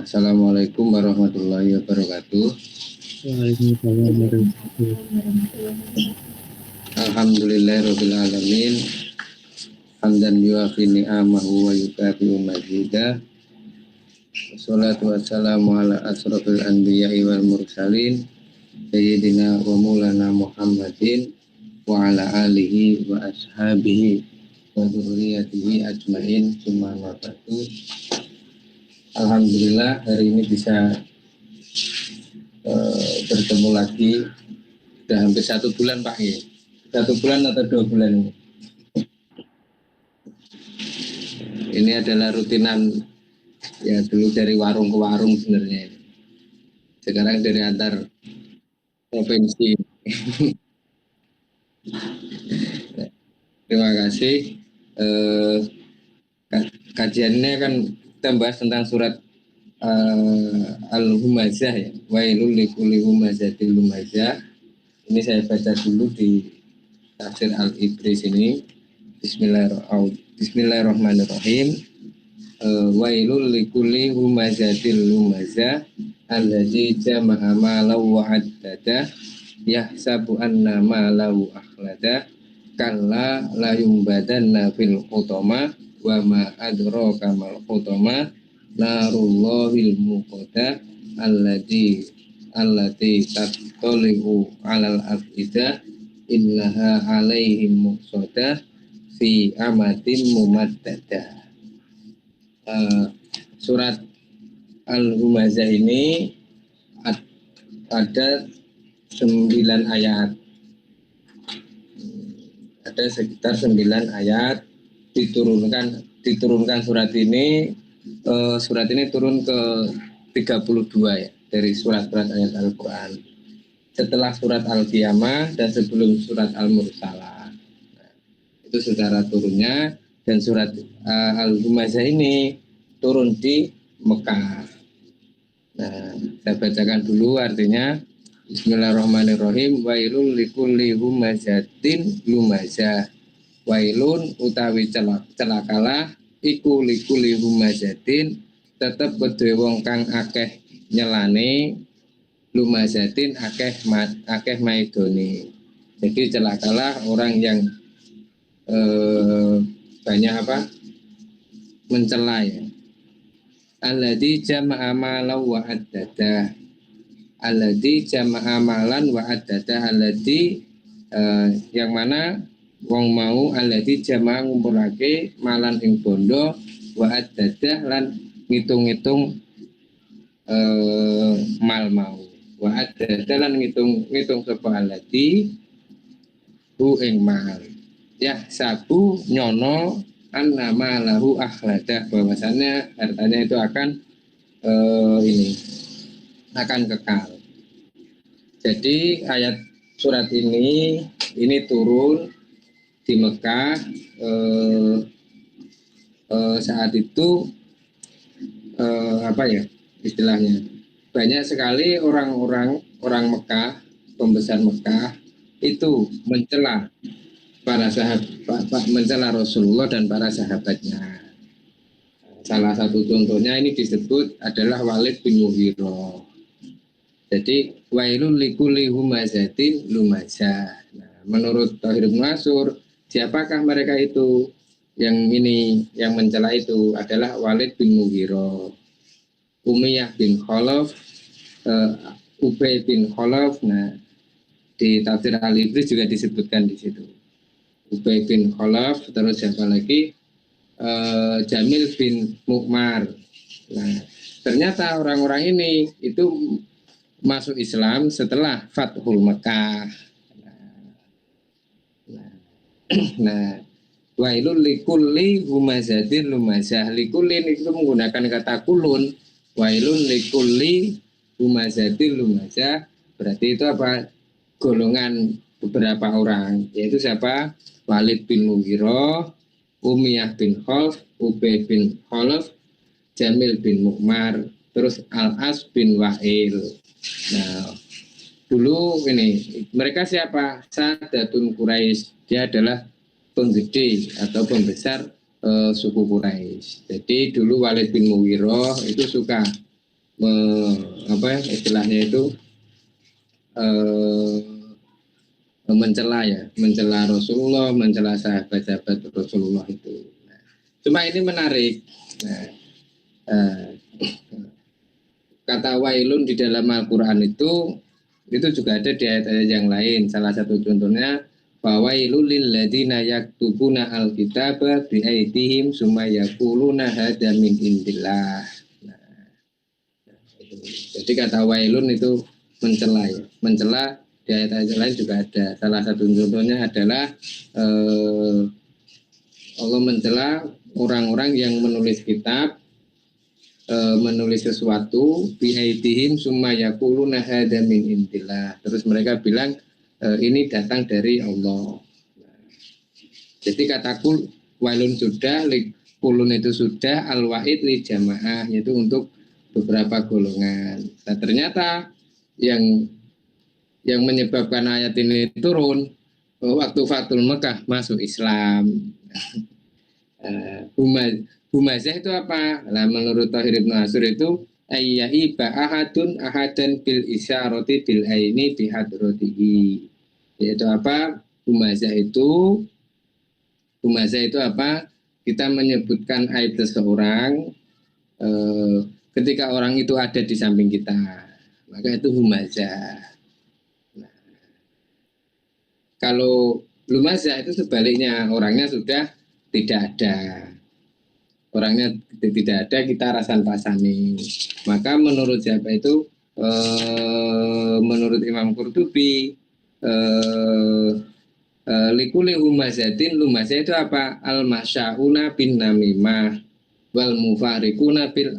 Assalamualaikum warahmatullahi wabarakatuh. Waalaikumsalam warahmatullahi wabarakatuh. Alhamdulillahirabbil alamin. Hamdan yuafi ni'amahu wa yukafi'u mazidah. Wassalatu wassalamu ala asrofil anbiya'i wal mursalin sayyidina wa maulana Muhammadin wa ala alihi wa ashabihi wa dzurriyyatihi ajmain. Tsumma ba'du. Alhamdulillah hari ini bisa bertemu lagi. Sudah hampir 1 bulan Pak ya. 1 bulan atau 2 bulan ini. Ini adalah rutinan ya, dulu dari warung ke warung sebenarnya. Sekarang dari antar provinsi. Terima kasih. Kajiannya kan kita bahas tentang surat Al-Humazah ya. Wailul likulli humazatil lumazah. Ini saya baca dulu di tafsir Al-Ibris ini. Bismillahirrahmanirrahim. Wailul likulli humazatil lumazah allazi jama'a malahu wa addada yahsabu anna malahu akhlada kalla la yumbadanna fil hutama wa ma adraka mal hutama narullahil muqaddah allati tattali'u 'alal af'idah innaha 'alaihim muqsaddah fi amatin mumaddadah. Surat Al-Humazah ini ada 9 ayat. Ada sekitar 9 ayat diturunkan surat ini. Surat ini turun ke 32 ya, dari surat-surat ayat Al-Quran. Setelah surat Al-Qiyamah dan sebelum surat Al-Mursalah. Itu secara turunnya. Dan surat Al-Humazah ini turun di Mekah. Nah, saya bacakan dulu artinya. Bismillahirrahmanirrahim. Wailul likulli humazatin lumazah. Wailun utawi celakalah iku likulli humazatin tetep kedue wong kang akeh nyelane lumazatin akeh maidone. Jadi celakalah orang yang banyak mencela ya. Alladzi jama'a malan wa addada. Alladzi jama'a malan wa addada. Alladzi yang mana wong mau alladzi jama'a ngumpulake malan ing bondo wa addada lan ngitung-ngitung mal mau. Wa addada lan ngitung sapa alladzi hu ing mal. Ya sabu nyono annama lahu akhlada, bahwasannya hartanya itu akan akan kekal. Jadi ayat surat ini turun di Mekah saat itu istilahnya banyak sekali orang Mekah, pembesar Mekah itu mencela para sahabat, mencela Rasulullah dan para sahabatnya. Salah satu contohnya ini disebut adalah Walid bin Mughirah. Jadi wailul likulli humazatin lumazah. Nah, menurut Thahir bin Mansur, siapakah mereka itu? Yang mencela itu adalah Walid bin Mughirah, Umayyah bin Khalaf, Ubay bin Khalaf. Nah, di tafsir Al-Ibris juga disebutkan di situ. Ubay bin Khalaf, terus siapa lagi? Jamil bin Mu'mar. Nah, ternyata orang-orang ini itu masuk Islam setelah Fathul Mekah. Nah, wailul likulli humazatin lumazah. Likulin itu menggunakan kata kulun. Wailul likulli humazatin lumazah. Berarti itu apa? Golongan beberapa orang, yaitu siapa? Walid bin Mughirah, Umayyah bin Khalaf, Ubay bin Khalaf, Jamil bin Mu'mar, terus Al-As bin Wa'il. Nah, dulu ini mereka siapa? Sadatun Quraisy. Dia adalah penggede atau pembesar suku Quraisy. Jadi dulu Walid bin Mughirah itu suka istilahnya itu eh, mencela ya, mencela Rasulullah, mencela sahabat-sahabat Rasulullah itu. Nah, cuma ini menarik. Nah, eh, kata wailun di dalam Al-Quran itu juga ada di ayat-ayat yang lain. Salah satu contohnya fawailul lil ladzina yaktubuna alkitaba bi aydihim summa yaquluna hadza min indillah. Nah, itu. Jadi kata wailun itu mencela ya. Mencela di ayat-ayat lain juga ada. Salah satu contohnya adalah Allah mencela orang-orang yang menulis kitab, menulis sesuatu biaidihim summa yaquluna hadza min indillah. Terus mereka bilang ini datang dari Allah. Jadi kata kul wailun sudah, kulun itu sudah, al waid li jamaah, yaitu untuk beberapa golongan. Nah, ternyata yang menyebabkan ayat ini turun waktu Fatul Mekah masuk Islam. Humazah itu apa? Nah, menurut Thahir Ibnu Asyur itu ayyahi ba'ahadun ahadan bil isyarati bil aini bihadrotihi. Yaitu apa? Humazah itu apa? Kita menyebutkan aib seseorang ketika orang itu ada di samping kita. Maka itu humazah. Nah, kalau lumazah itu sebaliknya, orangnya sudah tidak ada. Orangnya tidak ada, kita rasan-rasani. Maka menurut siapa itu? Menurut Imam Qurtubi, likuli humazatin, lumazah itu apa? Al-masyauna bin namimah wal mufarikuna bil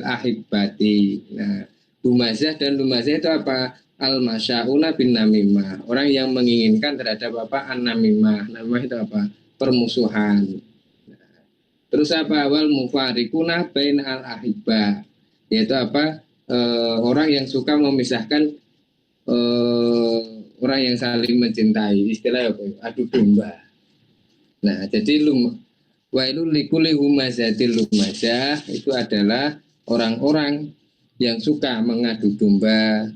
ahibbati. Nah, humazah dan lumazah itu apa? Al-masyauna bin namimah, orang yang menginginkan terhadap apa? An-namimah. Namimah itu apa? Permusuhan. Terus apa? Wal mufarikuna bain al ahibba, yaitu apa? Orang yang suka memisahkan orang yang saling mencintai. Istilah apa? Adu domba. Nah, jadi wailul likuli humazatil lumazah itu adalah orang-orang yang suka mengadu domba.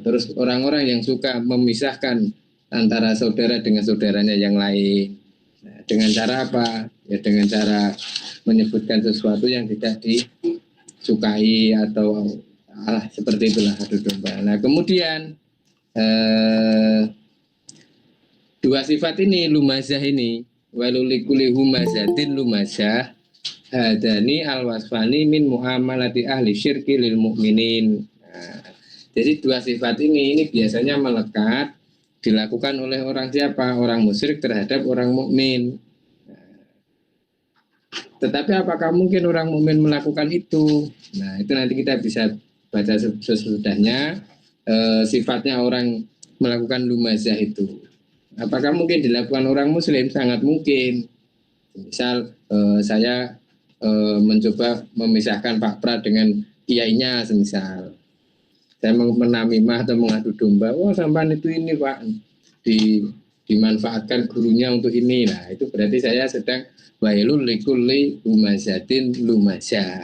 Terus orang-orang yang suka memisahkan antara saudara dengan saudaranya yang lain. Nah, dengan cara apa? Ya dengan cara menyebutkan sesuatu yang tidak disukai atau seperti itulah adu domba. Nah, kemudian dua sifat ini lumazah ini walulikuli humazatin lumazah hadani alwasfani min muamalati ahli syirki lil mu'minin. Nah, jadi dua sifat ini biasanya melekat dilakukan oleh orang siapa? Orang musyrik terhadap orang mukmin. Tetapi apakah mungkin orang mukmin melakukan itu? Nah, itu nanti kita bisa baca sesudahnya. Sifatnya orang melakukan lumazah itu. Apakah mungkin dilakukan orang muslim? Sangat mungkin. Misal saya mencoba memisahkan Pak Prat dengan kiainya, semisal saya menamimah atau mengadu domba, sampan itu ini Pak, dimanfaatkan gurunya untuk ini. Nah, itu berarti saya sedang wailul likulli humazatin lumazah.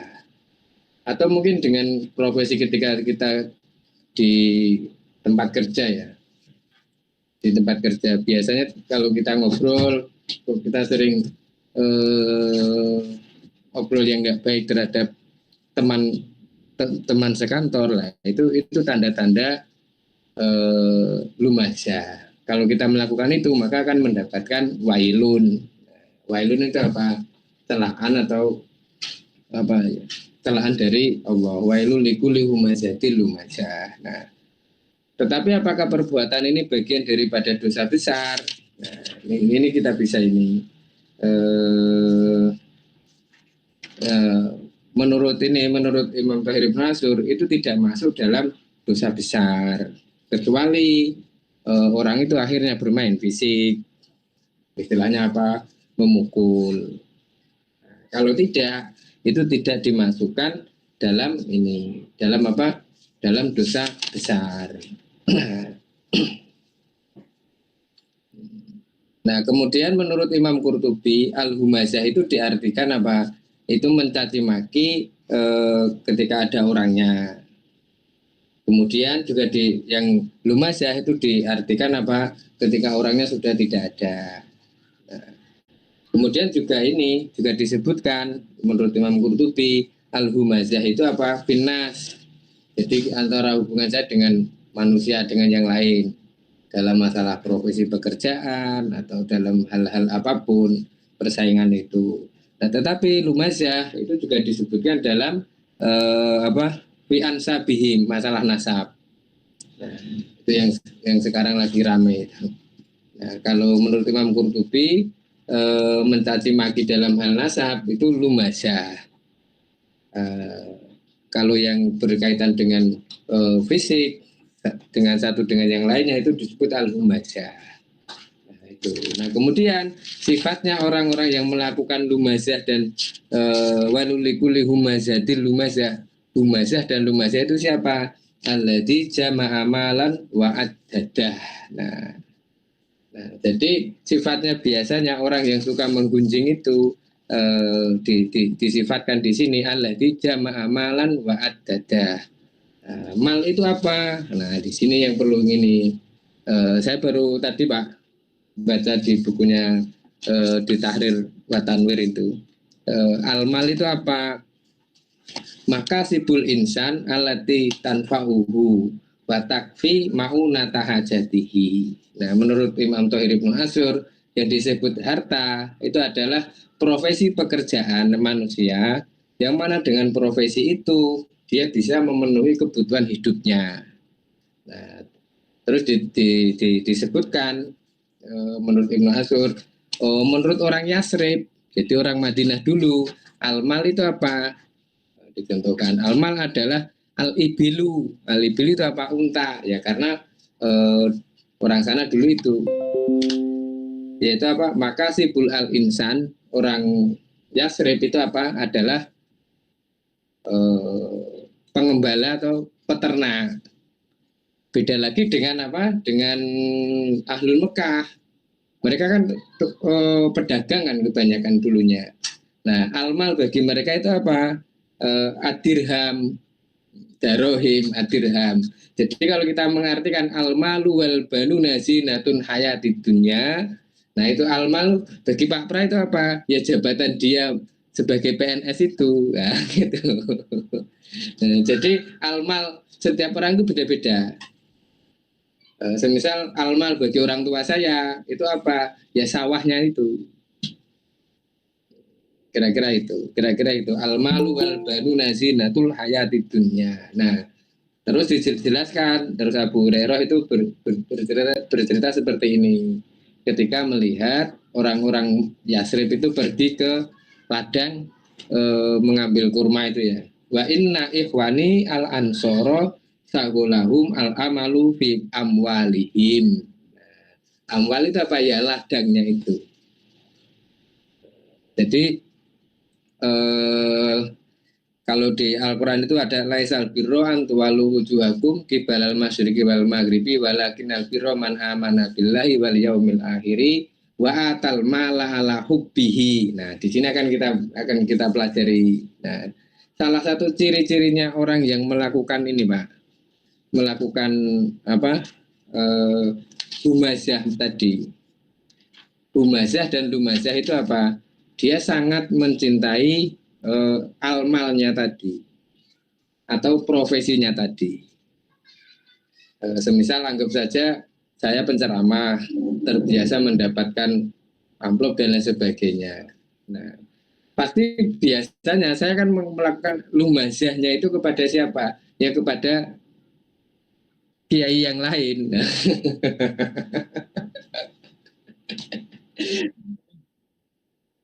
Atau mungkin dengan profesi ketika kita di tempat kerja ya, di tempat kerja biasanya kalau kita ngobrol, kita sering ngobrol yang nggak baik terhadap teman sekantor lah, itu tanda-tanda lumazah. Kalau kita melakukan itu maka akan mendapatkan wailun. Wailun itu apa? Celaan atau apa ya? Celaan dari Allah. Wailun likuli humazatil lumazah. Nah, tetapi apakah perbuatan ini bagian daripada dosa besar? Nah, ini kita bisa ini. Menurut Imam Thahir Ibnu Asyur itu tidak masuk dalam dosa besar, kecuali orang itu akhirnya bermain fisik, istilahnya apa? Memukul. Kalau tidak, itu tidak dimasukkan dalam ini, dalam apa? Dalam dosa besar. Nah, kemudian menurut Imam Qurtubi, al-humazah itu diartikan apa? itu mencaci maki ketika ada orangnya. Kemudian juga yang lumazah itu diartikan apa? Ketika orangnya sudah tidak ada. Nah, kemudian juga ini juga disebutkan menurut Imam Qurtubi, al-humazah itu apa? Finnas. Jadi antara hubungan saya dengan manusia dengan yang lain dalam masalah profesi pekerjaan atau dalam hal-hal apapun persaingan itu. Nah, tetapi lumazah itu juga disebutkan dalam apa? Fi ansabihim, masalah nasab. Nah, itu yang sekarang lagi ramai. Nah, kalau menurut Imam Qurtubi mencaci maki dalam hal nasab itu lumazah. Kalau yang berkaitan dengan fisik dengan satu dengan yang lainnya itu disebut al-humazah. Nah, itu. Nah, kemudian sifatnya orang-orang yang melakukan lumazah dan walulikuli humazatil lumazah. Humazah dan lumazah itu siapa? Alladzi jama'a malan wa addadah. Nah, jadi sifatnya biasanya orang yang suka menggunjing itu disifatkan di sini alladzi jama'a malan wa addadah. Nah, mal itu apa? Nah, di sini yang perlu ini. Saya baru tadi Pak baca di bukunya di Tahrir Watanwir itu. Al-mal itu apa? Maka sibul insan alati tanfa'uhu wa takfi ma'unata hajatihi. Nah, menurut Imam Thohir Ibnu Asyur yang disebut harta itu adalah profesi pekerjaan manusia yang mana dengan profesi itu dia bisa memenuhi kebutuhan hidupnya. Nah, terus disebutkan menurut Ibnu Asyur, menurut orang Yasrib, jadi orang Madinah dulu, al-mal itu apa? Dicontohkan al-mal adalah al-ibilu. Al-ibilu itu apa? Unta. Ya karena orang sana dulu itu yaitu apa? Maka sibul al-insan orang Yasrib itu apa? Adalah pengembala atau peternak. Beda lagi dengan apa? Dengan Ahlul Mekah. Mereka kan pedagang kan kebanyakan dulunya. Nah, al-mal bagi mereka itu apa? Adirham, darohim, adirham. Jadi kalau kita mengartikan al-malu wal banuna zinatun hayatid dunya, nah itu al-mal bagi Pak Pra itu apa? Ya jabatan dia sebagai PNS itu, nah, gitu. Nah, jadi al-mal setiap orang itu beda-beda. Semisal al-mal bagi orang tua saya itu apa? Ya sawahnya itu. Kira-kira itu al-malu wal banuna zinatul hayatid dunya. Nah, terus dijelaskan, terus Abu Hurairah itu bercerita seperti ini. Ketika melihat orang-orang Yasrib itu pergi ke ladang mengambil kurma itu ya. Wa inna ikhwani al ansoro sagolahum al amalu fi amwalihim. Amwal itu apa ya? Ladangnya itu. Jadi kalau di Al-Quran itu ada laisal birro antuwalu wujuhakum kibalal masyriqi wal maghribi walakin al birro man amana billahi wal yaumil akhiri wa atal mala ala hubbihi. Nah, di sini akan kita pelajari. Nah, salah satu ciri-cirinya orang yang melakukan ini, Pak, melakukan apa? Humazah tadi. Humazah dan lumazah itu apa? Dia sangat mencintai almalnya tadi atau profesinya tadi. Semisal anggap saja saya penceramah terbiasa mendapatkan amplop dan lain sebagainya. Nah, pasti biasanya saya akan melakukan lumazahnya itu kepada siapa? Ya kepada kiai yang lain.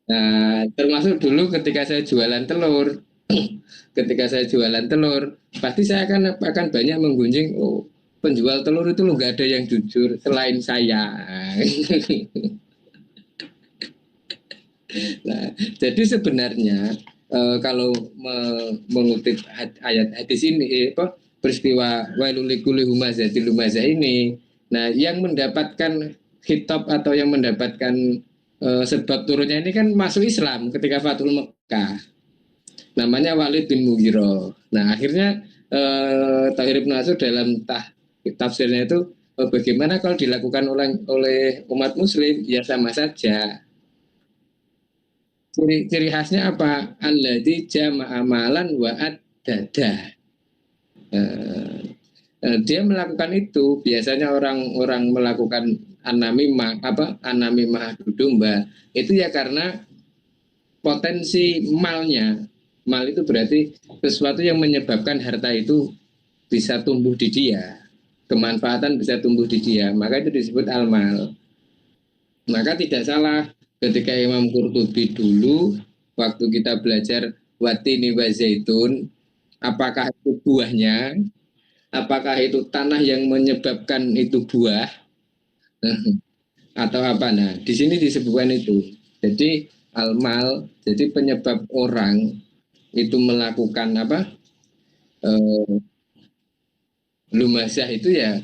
Nah, termasuk dulu ketika saya jualan telur, ketika saya jualan telur, pasti saya akan banyak menggunjing. Oh, penjual telur itu loh nggak ada yang jujur selain saya. Nah, jadi sebenarnya kalau mengutip ayat hadis ini, peristiwa wailulikuli humazati lumazah ini, nah yang mendapatkan khitab atau yang mendapatkan sebab turunnya ini kan masuk Islam ketika Fathul Mekah. namanya Walid bin Mughirah. Nah akhirnya Tahir Ibn Asyur dalam tafsirnya itu bagaimana kalau dilakukan oleh umat muslim, ya sama saja. Ciri khasnya apa? Alladzi jama'a amalan wa ad-dadah. Dia melakukan itu, biasanya orang-orang melakukan anamimah adu domba itu ya karena potensi malnya. Mal itu berarti sesuatu yang menyebabkan harta itu bisa tumbuh di dia, kemanfaatan bisa tumbuh di dia, maka itu disebut al-mal. Maka tidak salah ketika Imam Qurtubi dulu waktu kita belajar watini wa zaitun, apakah itu buahnya, apakah itu tanah yang menyebabkan itu buah atau apa. Nah, di sini disebutkan itu. Jadi al-mal, jadi penyebab orang itu melakukan eh, lumazah itu ya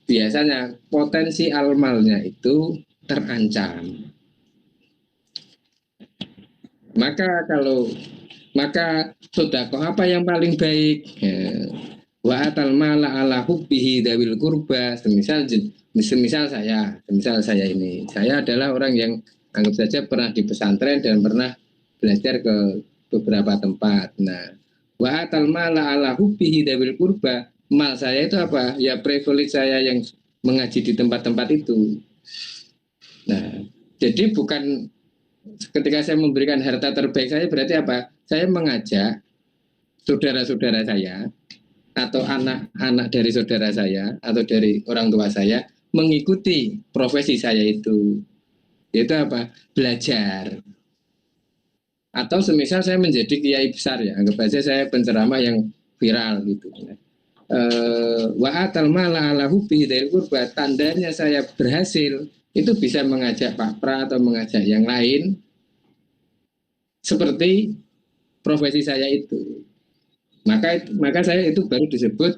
biasanya potensi almalnya itu terancam. Maka sodakoh apa yang paling baik? Ya, wa atal mala ala hubbihi dawil kurba. Semisal saya ini, saya adalah orang yang anggap saja pernah di pesantren dan pernah belajar ke beberapa tempat. Nah, wa atal mala ala hubbihi dawil kurba. Mal saya itu apa? Ya privilege saya yang mengaji di tempat-tempat itu. Nah, jadi bukan ketika saya memberikan harta terbaik saya berarti apa? Saya mengajak saudara-saudara saya atau anak-anak dari saudara saya atau dari orang tua saya mengikuti profesi saya itu. Itu apa? Belajar. Atau semisal saya menjadi kiai besar ya, anggap aja saya penceramah yang viral gitu. Wa atal mala ala hubbi dzil qurba, tandanya saya berhasil itu bisa mengajak Pak Pra atau mengajak yang lain seperti profesi saya itu. Maka saya itu baru disebut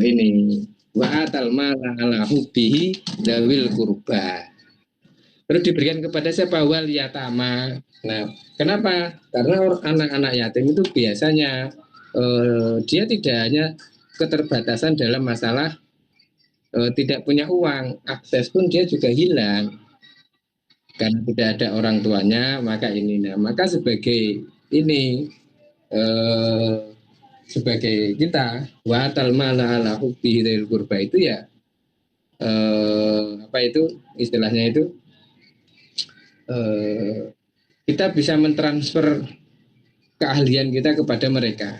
ini wa atal mala ala hubbihi dawil kurba. Terus diberikan kepada siapa? Wal yatama. Nah, kenapa? Karena anak-anak yatim itu biasanya dia tidak hanya keterbatasan dalam masalah tidak punya uang, akses pun dia juga hilang karena tidak ada orang tuanya. Maka ini, nah, maka sebagai ini eh, sebagai kita watal mala ala hubbi dzil qurba itu ya apa itu istilahnya itu eh, kita bisa mentransfer keahlian kita kepada mereka.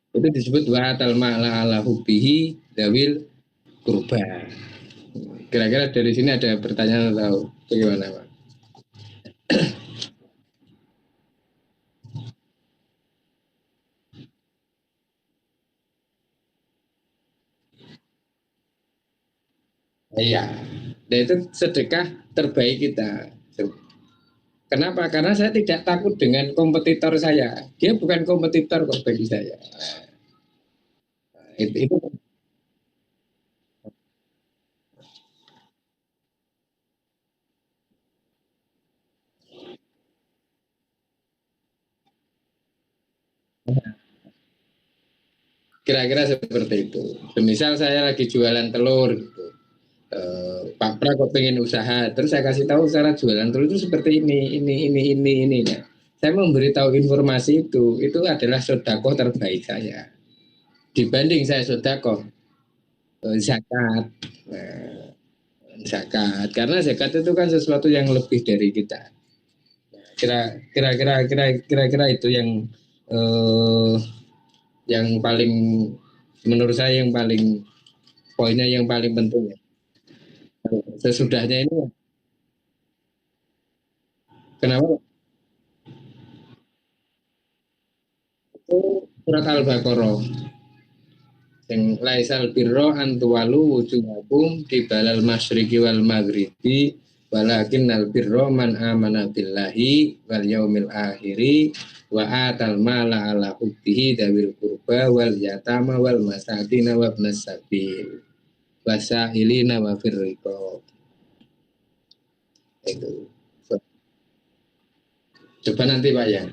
Itu disebut watal mala ala hubbihi dawil qurba. Kira-kira dari sini ada pertanyaan atau bagaimana, Pak? Iya. Dan itu sedekah terbaik kita. Kenapa? Karena saya tidak takut dengan kompetitor saya. Dia bukan kompetitor kok bagi saya. Itu kira-kira seperti itu. Misal saya lagi jualan telur gitu. Pak Pra kok pengen usaha, terus saya kasih tahu cara jualan telur itu seperti ini. Nah, saya memberitahu informasi itu adalah sodakoh terbaik saya. Dibanding saya sodakoh zakat. Nah, zakat, karena zakat itu kan sesuatu yang lebih dari kita. Kira-kira itu eh, yang paling menurut saya yang paling poinnya yang paling penting ya. Sesudahnya ini kenapa itu surat Al-Baqarah yang laisal birro antuwalu wujuhakum di balal masyriqi wal maghribi walakin al birro man amana billahi wal yaumil akhiri wa atal mala ala hubbihi dawil kurba wal yatama wal masakin wa ibnas sabil wasailina wa firriqab. Itu coba nanti Pak ya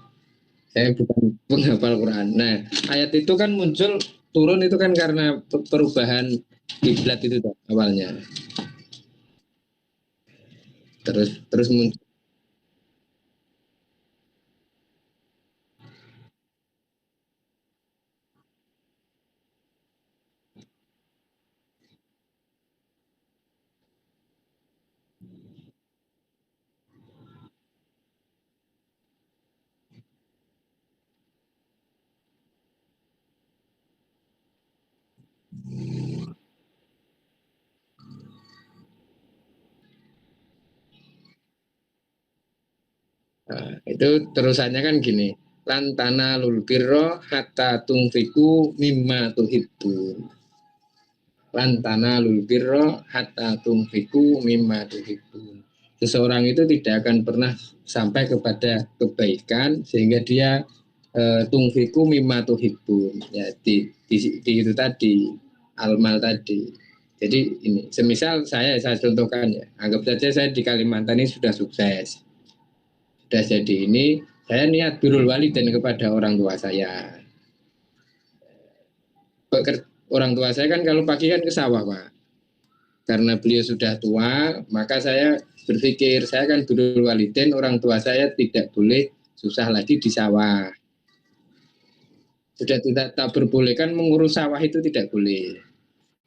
Saya bukan penghafal Quran. Nah, ayat itu kan muncul turun itu kan karena perubahan kiblat itu toh, awalnya. Terus muncul. Nah, itu terusannya kan gini. Lantana lulbirro hatta tungfiku mimma tuhibbun. Lantana lulbirro hatta tungfiku mimma tuhibbun. Seseorang itu tidak akan pernah sampai kepada kebaikan sehingga dia tungfiku mimma tuhibbun. Ya di itu tadi almal tadi. Jadi ini semisal saya contohkan ya. Anggap saja saya di Kalimantan ini sudah sukses. Sudah jadi ini, saya niat birrul walidain kepada orang tua saya. Orang tua saya kan kalau pagi kan ke sawah, Pak. Karena beliau sudah tua, maka saya berpikir saya kan birrul walidain, orang tua saya tidak boleh susah lagi di sawah. Sudah tidak tak berbolehkan mengurus sawah itu tidak boleh.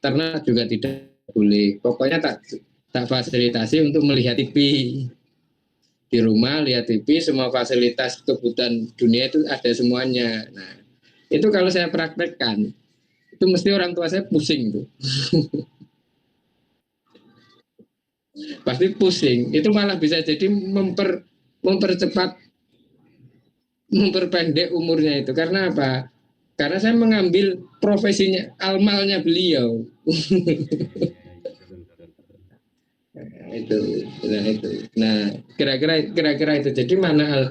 Ternak juga tidak boleh. Pokoknya tak fasilitasi untuk melihat TV. Di rumah lihat TV, semua fasilitas kebutuhan dunia itu ada semuanya. Nah, itu kalau saya praktekkan, itu mesti orang tua saya pusing tuh. Pasti pusing. Itu malah bisa jadi mempercepat, memperpendek umurnya itu. Karena apa? Karena saya mengambil profesinya, almalnya beliau. Nah, kira-kira itu. Jadi mana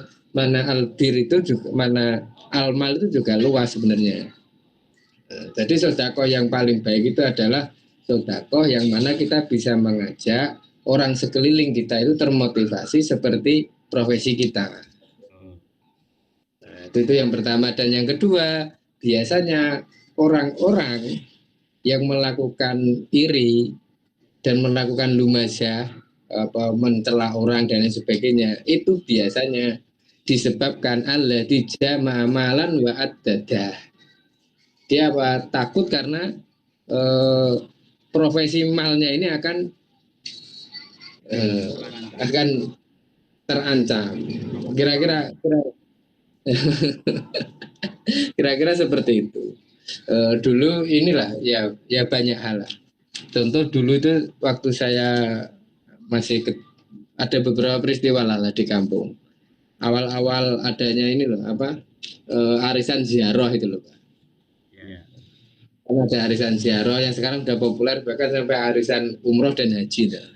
albir itu juga, mana almal itu juga luas sebenarnya. Jadi sodako yang paling baik itu adalah sodako yang mana kita bisa mengajak orang sekeliling kita itu termotivasi seperti profesi kita. Nah, itu yang pertama. Dan yang kedua, biasanya orang-orang yang melakukan iri dan melakukan lumazah, mencela orang dan lain sebagainya, itu biasanya disebabkan Allah dijama amalan wa addadah. Dia apa? Takut karena profesi malnya ini akan terancam. Kira-kira kira-kira seperti itu. Dulu inilah ya banyak hal lah. Contoh dulu itu waktu saya masih ada beberapa peristiwa lah di kampung. Awal-awal adanya ini loh apa arisan ziarah itu loh Pak. Kan ada arisan ziarah yang sekarang sudah populer bahkan sampai arisan umroh dan haji. Tuh.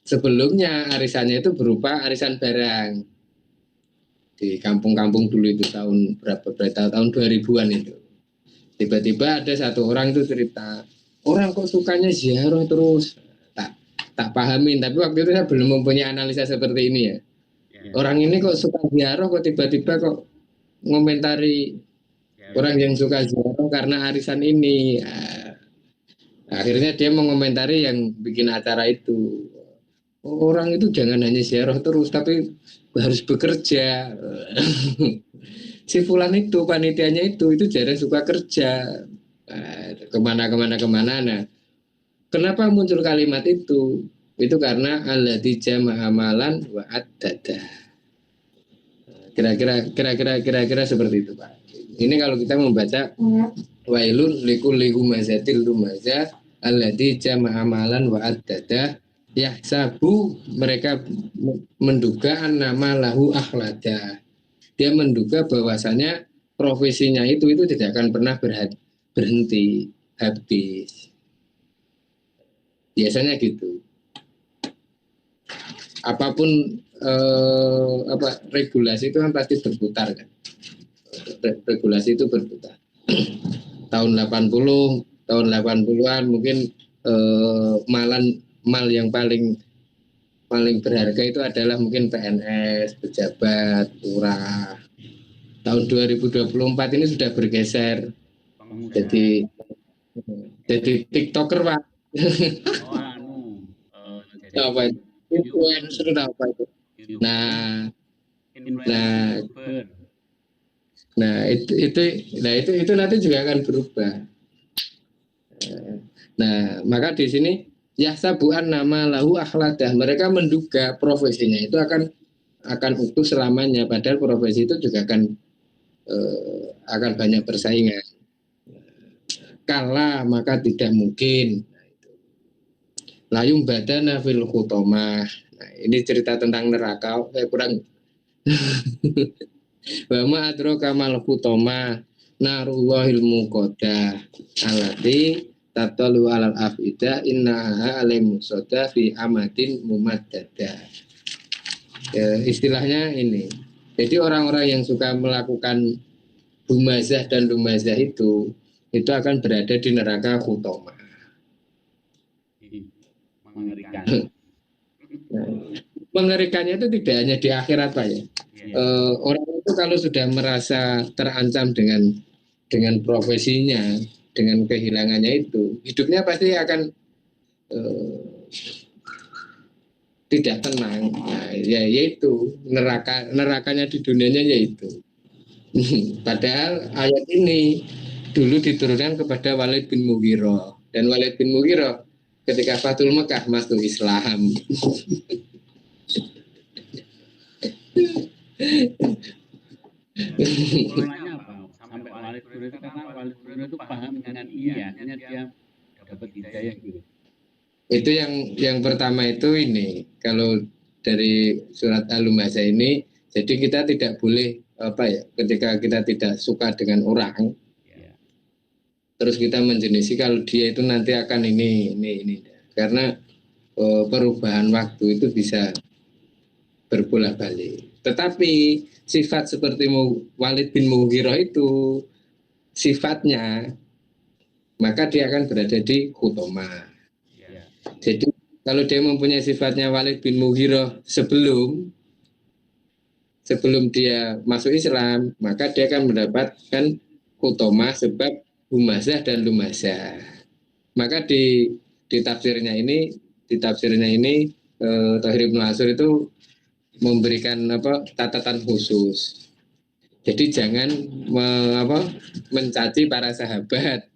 Sebelumnya arisannya itu berupa arisan barang di kampung-kampung dulu itu berapa tahun 2000-an itu. Tiba-tiba ada satu orang itu cerita, orang kok sukanya ziarah terus. Tak pahamin, tapi waktu itu saya belum mempunyai analisa seperti ini ya. Orang ini kok suka ziarah kok tiba-tiba kok ngomentari orang yang suka ziarah karena arisan ini. Akhirnya dia mengomentari yang bikin acara itu. Orang itu jangan hanya ziarah terus, tapi harus bekerja. Si Fulan itu, panitianya itu jarang suka kerja. Kemana-kemana. Nah, kenapa muncul kalimat itu? Itu karena allati jama'a amalan wa addada. Kira-kira seperti itu, Pak. Ini kalau kita membaca wailun likulli humazatil lumazah allati jama'a amalan wa addada yahsabu, mereka menduga nama lahu akhlada. Dia menduga bahwasanya profesinya itu tidak akan pernah berhenti habis. Biasanya gitu. Apapun regulasi itu kan pasti berputar kan. Regulasi itu berputar. Tahun 80, tahun 80-an mungkin mal yang paling berharga itu adalah mungkin PNS, pejabat, lurah. tahun 2024 ini sudah bergeser jadi TikToker Pak. Apa itu? Influencer apa itu? Nah, nah, itu nanti juga akan berubah. Nah, maka di sini yahsabuan nama lahu akhladah. Mereka menduga profesinya itu akan utuh selamanya, padahal profesi itu juga akan banyak persaingan. Kala maka tidak mungkin. Layung badana fil khutomah. Nah, ini cerita tentang neraka. Kurang. Bama adro kamal khutomah narullahil muqaddah alati tatalu alal afida innaha alim soda fi amadin mumaddada. Istilahnya ini. Jadi orang-orang yang suka melakukan humazah dan lumazah itu akan berada di neraka khutomah. Mengerikan. Mengerikannya itu tidak hanya di akhirat Pak ya. Orang itu kalau sudah merasa terancam dengan profesinya, dengan kehilangannya itu, hidupnya pasti akan tidak tenang. Nah, yaitu nerakanya di dunianya yaitu. Padahal ayat ini dulu diturunkan kepada Walid bin Mughirah, dan Walid bin Mughirah ketika Fathul Mekah masuk Islam. Perolanya apa? Sampai Walid bin Mughirah itu karena Walid bin Mughirah itu paham dengan ini ya, akhirnya dia dapat hidayah gitu. Itu yang pertama itu ini, kalau dari surat Al-Lumazah ini, jadi kita tidak boleh ketika kita tidak suka dengan orang, terus kita menjenisi kalau dia itu nanti akan ini, karena perubahan waktu itu bisa berbolak-balik. Tetapi sifat seperti Walid bin Mughirah itu sifatnya, maka dia akan berada di khutomah. Jadi kalau dia mempunyai sifatnya Walid bin Mughirah sebelum dia masuk Islam, maka dia akan mendapatkan khutomah sebab humazah dan lumazah. Maka di tafsirnya ini Thahir Ibnu Ashur itu memberikan catatan khusus. Jadi jangan mencaci para sahabat.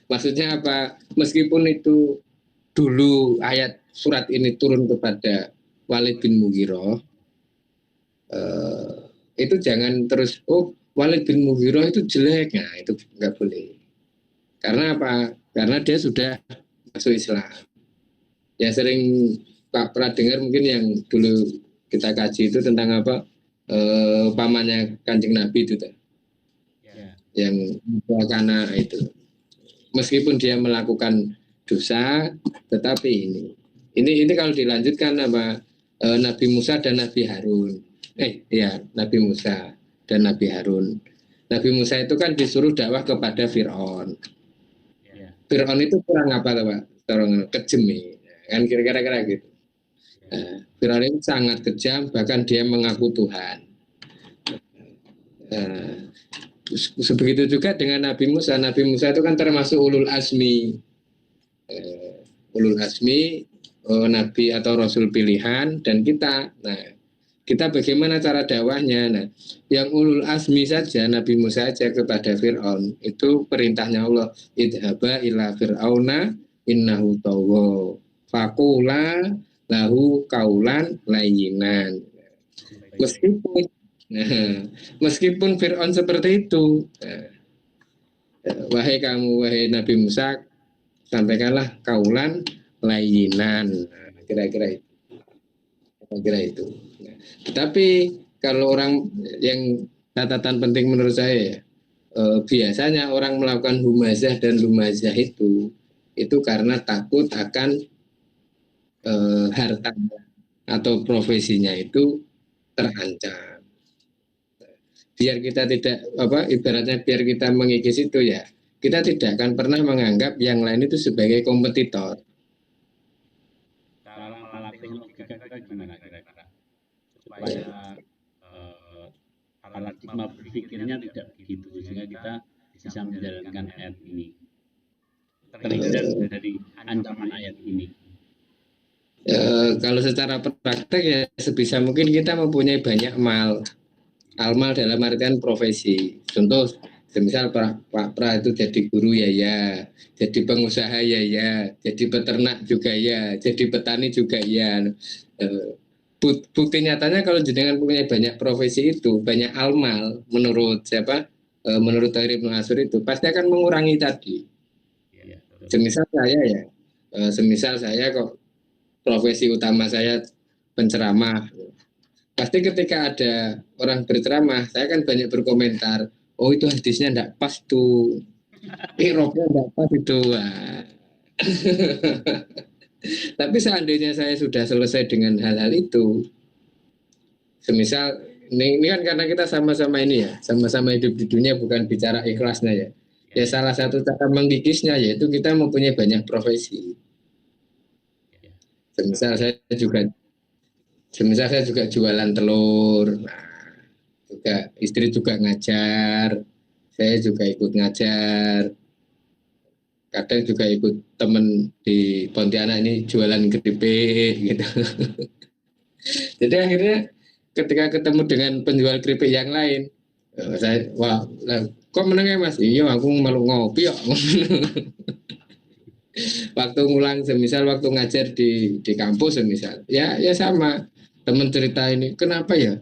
Maksudnya apa? Meskipun itu dulu ayat surat ini turun kepada Walid bin Mughirah, itu jangan terus Walid bin Mughirah itu jelek, nah itu nggak boleh. Karena apa? Karena dia sudah masuk Islam. Ya sering Pak pernah dengar mungkin yang dulu kita kaji itu tentang pamannya Kanjeng Nabi itu yang karena itu. Meskipun dia melakukan dosa, tetapi ini kalau dilanjutkan Nabi Musa dan Nabi Harun. Nabi Musa dan Nabi Harun. Nabi Musa itu kan disuruh dakwah kepada Fir'aun. Fir'aun itu kurang apa Pak? Orang kejam kan kira-kira gitu. Fir'aun itu sangat kejam, bahkan dia mengaku Tuhan. Sebegitu juga dengan Nabi Musa. Nabi Musa itu kan termasuk ulul azmi. Nabi atau Rasul pilihan, dan kita. Nah, kita bagaimana cara dakwahnya? Nah, yang ulul azmi saja Nabi Musa saja kepada Fir'aun itu perintahnya Allah, idhaba ila fir'auna innahu tagha faqula lahu qaulan layyinan. Meskipun Fir'aun seperti itu, wahai Nabi Musa, sampaikanlah kaulan layyinan. Kira-kira itu. Tetapi kalau orang yang catatan penting menurut saya, biasanya orang melakukan humazah dan lumazah itu karena takut akan hartanya atau profesinya itu terancam. Biar kita tidak ibaratnya biar kita mengikis itu ya, kita tidak akan pernah menganggap yang lain itu sebagai kompetitor. Cara melatih logika kita gimana kira-kira supaya paradigma berpikirnya tidak begitu, sehingga kita bisa menjalankan ayat ini, terhindar dari ancaman ayat ini. Kalau secara praktek ya sebisa mungkin kita mempunyai banyak almal dalam artian profesi. Contoh, semisal Pak Pra itu jadi guru ya, jadi pengusaha ya, jadi peternak juga ya, jadi petani juga ya. Bukti nyatanya kalau jenengan punya banyak profesi itu, banyak almal menurut siapa? Menurut Tahir Ibnu Ashur itu pasti akan mengurangi tadi. Ya, betul. Semisal saya kok profesi utama saya penceramah. Pasti ketika ada orang berceramah, saya kan banyak berkomentar. Oh itu hadisnya enggak pas tuh. Roknya enggak pas itu. Wah. Tapi seandainya saya sudah selesai dengan hal-hal itu, semisal ini kan karena kita sama-sama ini ya, sama-sama hidup di dunia bukan bicara ikhlasnya ya. Ya salah satu cara mengkikisnya yaitu kita mempunyai banyak profesi. Semisal saya juga jualan telur, nah, juga istri juga ngajar, saya juga ikut ngajar, kadang juga ikut temen di Pontianak ini jualan keripik gitu. Jadi akhirnya ketika ketemu dengan penjual keripik yang lain, kok menengah mas? Iya aku malu ngopi kok. Waktu ngulang semisal waktu ngajar di kampus semisal ya sama temen cerita ini kenapa ya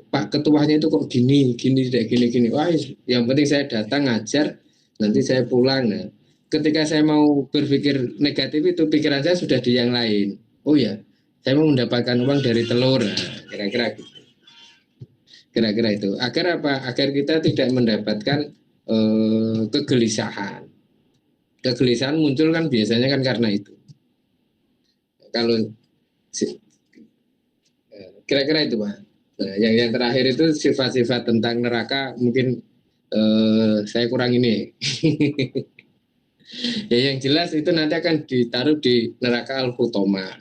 Pak ketuanya itu kok gini tidak gini wah yang penting saya datang ngajar nanti saya pulang. Nah ketika saya mau berpikir negatif itu pikiran saya sudah di yang lain. Oh ya saya mau mendapatkan uang dari telur. Nah, kira-kira itu agar apa agar kita tidak mendapatkan kegelisahan muncul kan biasanya kan karena itu. Kalau kira-kira itu Pak. Nah, yang terakhir itu sifat-sifat tentang neraka mungkin saya kurang ini. Ya yang jelas itu nanti akan ditaruh di neraka al-hutomah.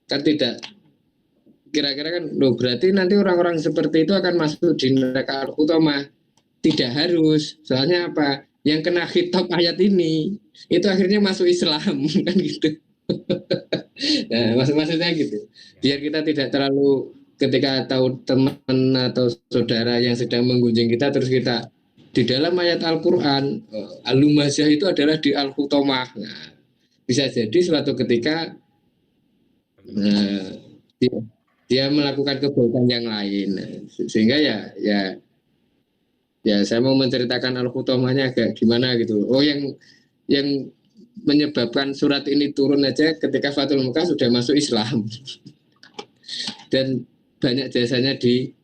Kan tidak kira-kira kan loh berarti nanti orang-orang seperti itu akan masuk di neraka al-hutomah. Tidak harus. Soalnya apa? Yang kena khitab ayat ini itu akhirnya masuk Islam kan gitu. Nah, maksudnya gitu. Biar kita tidak terlalu ketika tahu teman atau saudara yang sedang mengunjungi kita terus kita di dalam ayat Al-Qur'an al-lumazah itu adalah di Al-Hutomah. Nah, bisa jadi suatu ketika dia, dia melakukan kebaikan yang lain. Nah, sehingga ya saya mau menceritakan Al-Hutomahnya agak gimana gitu. Oh yang menyebabkan surat ini turun aja ketika Fathul Mekah sudah masuk Islam dan banyak jasanya di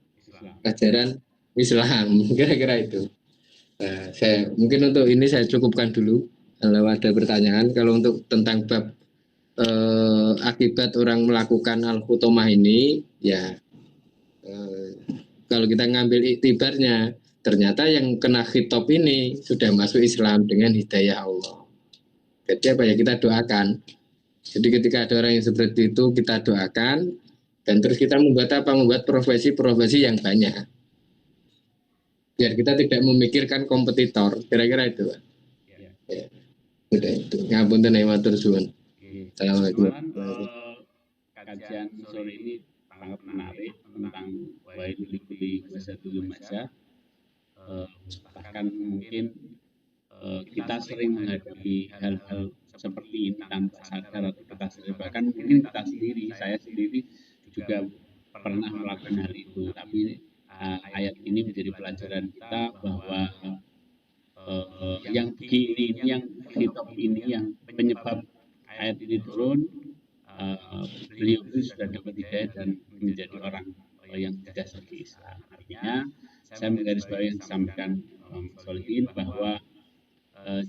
ajaran Islam kira-kira itu. Nah, saya mungkin untuk ini saya cukupkan dulu. Kalau ada pertanyaan, kalau untuk tentang bab akibat orang melakukan al-hutomah ini, ya kalau kita ngambil iktibarnya, ternyata yang kena khitab ini sudah masuk Islam dengan hidayah Allah. Jadi apa ya kita doakan. Jadi ketika ada orang yang seperti itu kita doakan dan terus kita membuat apa? Membuat profesi-profesi yang banyak. Biar kita tidak memikirkan kompetitor. Kira-kira itu, Pak. Ya. Udah itu. Ngapunten ya matur suwun. Assalamualaikum. Kajian sore ini sangat menarik tentang wailul likulli humazatil lumazah. Bahkan mungkin kita sering menghadapi hal-hal seperti ini tanpa sadar atau kita sendiri, bahkan mungkin kita sendiri, saya sendiri juga pernah melakukan hal itu. Tapi ayat ini menjadi pelajaran kita bahwa yang begini ini, yang khitab ini, yang penyebab ayat ini turun, beliau itu sudah dapat hidayah dan menjadi orang yang tidak seperti Islam. Artinya saya menggarisbawahi yang disampaikan Solihin bahwa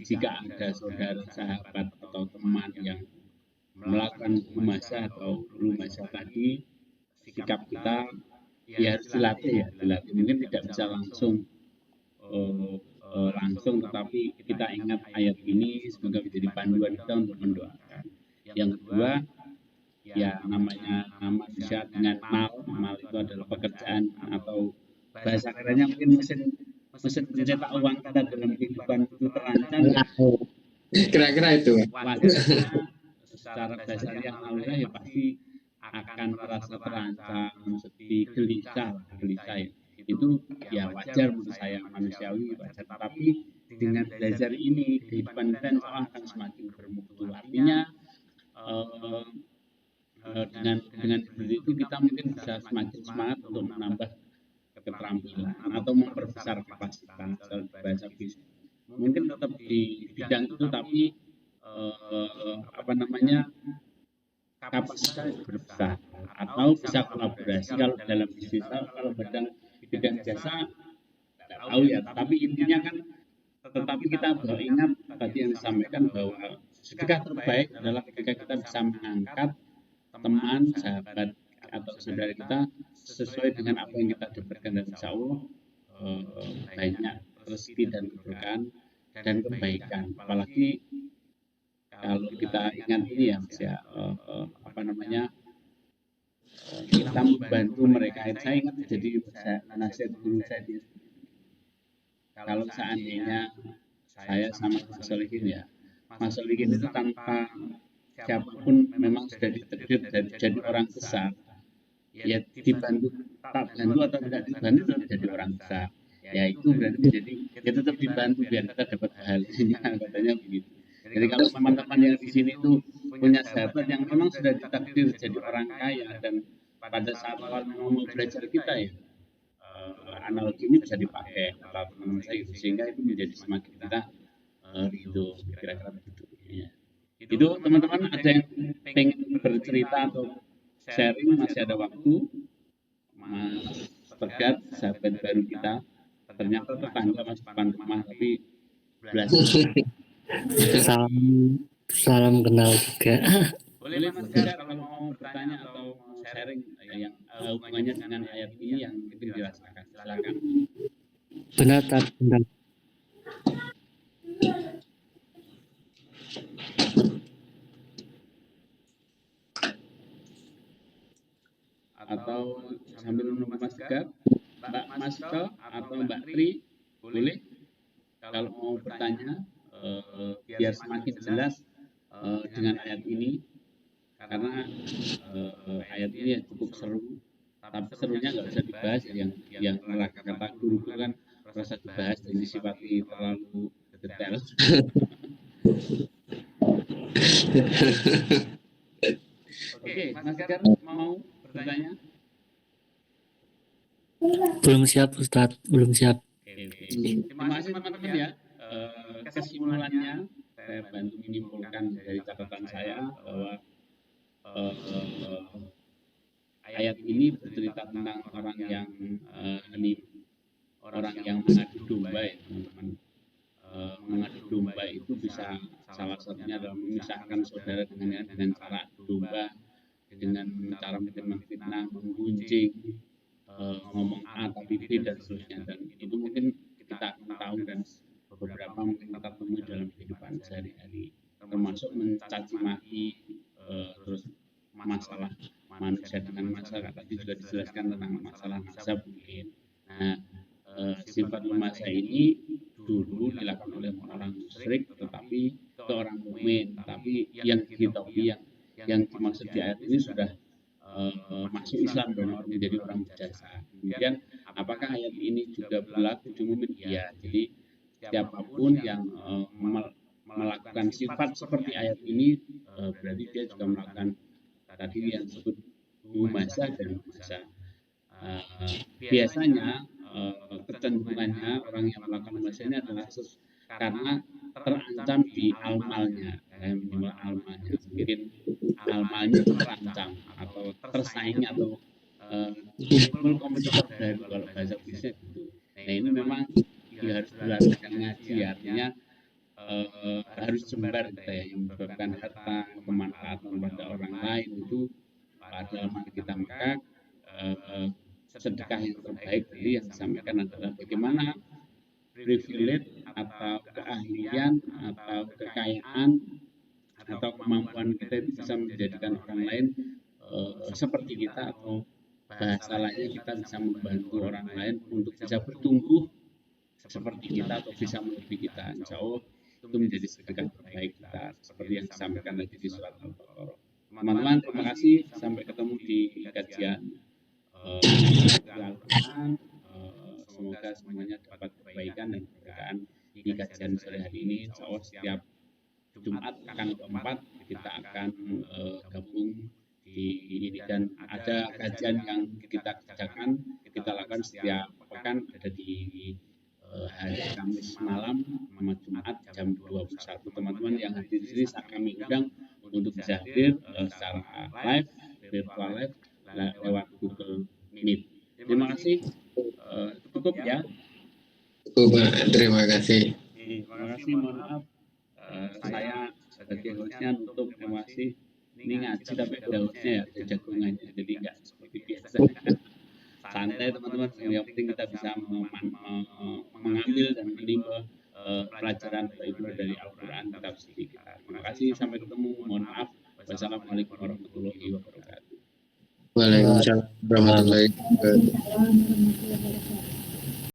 jika ada saudara, sahabat atau teman yang melakukan humazah atau lumazah tadi, sikap kita ya harus dilatih. Mungkin tidak bisa langsung tetapi kita ingat ayat ini semoga menjadi panduan kita untuk mendoakan. Yang kedua, ya namanya manusia dengan mal itu adalah pekerjaan atau bahasa kerennya mungkin mesin pencetak uang kita dalam kehidupan itu terancam ya Kira-kira itu. wajarnya secara dasariah alamiah ya pasti akan merasa terancam, sedih, gelisah ya. Itu ya wajar menurut saya, manusiawi wajar. Tapi dengan belajar ini kehidupan kita insya Allah akan semakin bermutu. Artinya dengan seperti itu kita mungkin bisa semakin semangat untuk menambah keterampilan atau memperbesar kapasitas dalam bahasa bisnis. Mungkin tetap di bidang itu tapi kapasitas berbesar atau bisa kolaborasi kalau dalam bisnis. Kalau bidang jasa nggak tahu ya, tapi intinya kan tetapi kita bahwa ingat tadi yang disampaikan bahwa sedekah terbaik adalah ketika kita bisa mengangkat teman, sahabat atau saudara kita sesuai dengan apa yang kita dapatkan, dan insya Allah banyak rezeki dan keberkahan dan kebaikan. Apalagi kalau kita ingat ini ya Mas ya, kita membantu mereka. Saya ingat jadi nasihat guru saya di kalau seandainya saya sama Mas Solihin ya, Mas Solihin itu tanpa siapapun memang sudah ditakdir dan jadi orang besar, ya dibantu tak bantu atau tidak dibantu tetap jadi orang besar, ya itu berarti jadi ya tetap dibantu biar kita dapat pahalanya katanya begitu. Jadi kalau teman-teman yang di sini itu punya sahabat yang memang sudah ditakdir jadi orang kaya dan pada saat awal mau belajar kita ya, analogi ini bisa dipakai para teman-teman saya gitu, sehingga itu menjadi semakin kita ridho, kira-kira begitu ya. Itu teman-teman ada yang pengen bercerita atau sharing, masih ada waktu. Mas Tegat, sahabat baru kita, ternyata tetangga Mas depan rumah tapi belasan. Salam kenal juga. Boleh Mas Tegat kalau mau bertanya atau mau sharing yang hubungannya dengan ayat ini yang mungkin dirasakan, silakan. Benar. Atau sambil menunggu Mas Tegat, Mbak Masko atau Mbak Tri, boleh kalau mau bertanya biar semakin jelas dengan ayat ini, karena ayat ini ya cukup seru, tapi serunya nggak bisa dibahas yang kata guru itu kan rasa dibahas dan disifati terlalu detail. Oke, Mas Tegat mau bertanya? Belum siap Ustadz, belum siap. Terima kasih teman-teman ya. Kesimpulannya saya bantu menyimpulkan dari catatan saya bahwa ayat ini bercerita tentang orang yang mengadu domba ya teman-teman. Mengadu domba itu bisa salah satunya adalah memisahkan saudara dengan cara domba, dengan cara menfitnah, menggunjing, ngomong A tapi B dan seterusnya, dan itu mungkin kita akan tahu dan beberapa mungkin kita temui dalam kehidupan sehari-hari, termasuk mencaci maki, terus masalah manusia dengan masalah tadi juga dijelaskan tentang masalah nasab mungkin. Nah, sifat lemah ini dulu dilakukan oleh orang musyrik, tetapi ke orang mukmin. Tapi yang diketahui yang dimaksud di ayat ini sudah masuk Islam dan menjadi orang berjasa. Kemudian apakah ayat ini juga berlaku di mukmin? Iya. Jadi siapapun yang melakukan sifat seperti ayat ini berarti dia juga melakukan tadi yang disebut mumasa dan mumasa. Biasanya kecenderungannya orang yang melakukan mumasa ini adalah karena terancam di almalnya, minimal almalnya, mungkin almalnya terancam atau tersaing atau timbul kompetitor baru kalau bahasa bisnis gitu. Nah ini memang harus belajar ngaji, artinya harus jembar kita ya, yang menyebabkan harta kemanfaatan pada orang lain itu pada mata kita. Maka sedekah yang terbaik tadi yang disampaikan adalah bagaimana privilege atau keahlian atau kekayaan atau kemampuan kita itu bisa menjadikan orang lain seperti kita atau bahasa lainnya kita bisa membantu orang lain untuk bisa bertumbuh seperti kita atau bisa melebihi kita. Insya Allah itu menjadi sedekah terbaik kita seperti yang disampaikan tadi di surat Al-Baqarah. Teman-teman, terima kasih. Sampai ketemu di kajian Al-Quran. Semoga semuanya dapat kebaikan dan keberkahan di kajian sore hari ini. Insya Allah setiap Jumat akan keempat kita akan gabung di ini, dan ada kajian yang kita kerjakan, kita lakukan setiap pekan, ada di hari Kamis malam sama Jumat jam 21. Teman-teman yang hadir di sini kami undang untuk bisa hadir secara live, virtual live lewat Google Meet. Terima kasih. Cukup ya. Cukup, terima kasih. Terima kasih. Mohon maaf saya sebagai hostnya nutup. Terima kasih. Ini ngaji tapi ada hostnya ya, ada jagungannya, jadi nggak seperti biasa. Santai teman-teman, yang penting kita bisa mengambil dan menimba pelajaran dari Al-Quran kitab suci kita. Terima kasih, sampai ketemu. Mohon maaf. Wassalamualaikum warahmatullahi wabarakatuh. Waalaikumsalam warahmatullahi wabarakatuh.